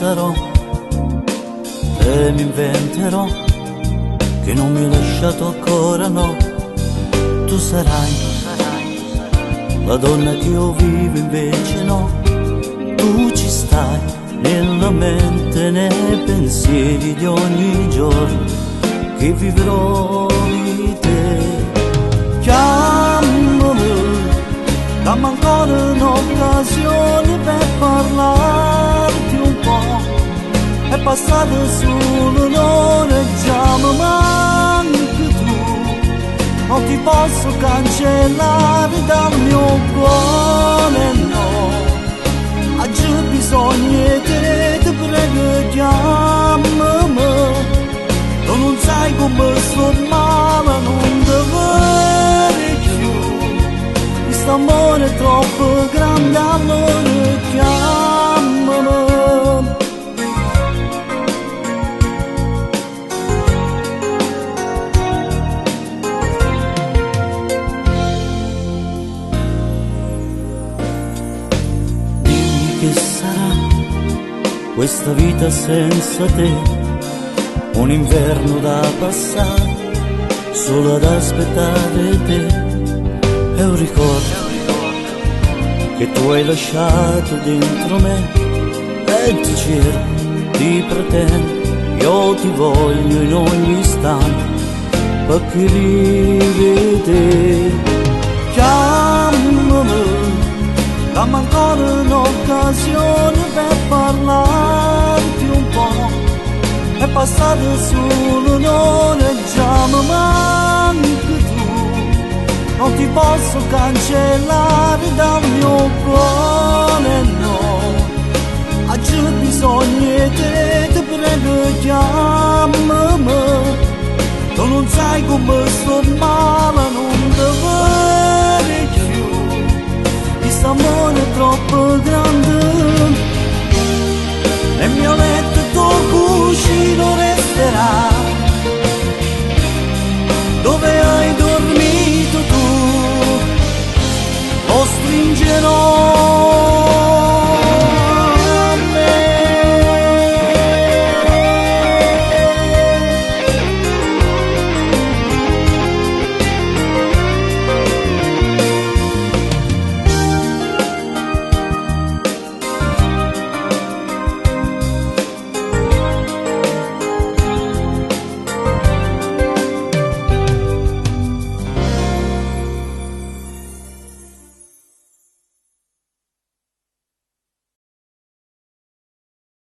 sarò e mi inventerò che non mi hai lasciato ancora, no. Tu sarai la donna che io vivo, invece no. Tu ci stai nella mente, nei pensieri di ogni giorno che vivrò di te. Chiamami, dammi ancora un'occasione per parlarti un po'. È passato solo un'ora e già mi manchi tu. Non ti posso cancellare dal mio cuore, no. Oggi bisogna te, ti prego chiamami. Tu non sai come sto male, non devo più. Questo amore è troppo grande, allora chiamami. Che sarà questa vita senza te, un inverno da passare solo ad aspettare te. È un ricordo che tu hai lasciato dentro me e ti cerco, ti pretendo, io ti voglio in ogni istante perché rivede. Chiamami, dammi ancora un'occasione per parlarti un po'. È passato solo un'ora e già mi manchi tu. Non ti posso cancellare dal mio cuore, no. Oggi bisogna te, ti prego chiamami. Tu non sai come sto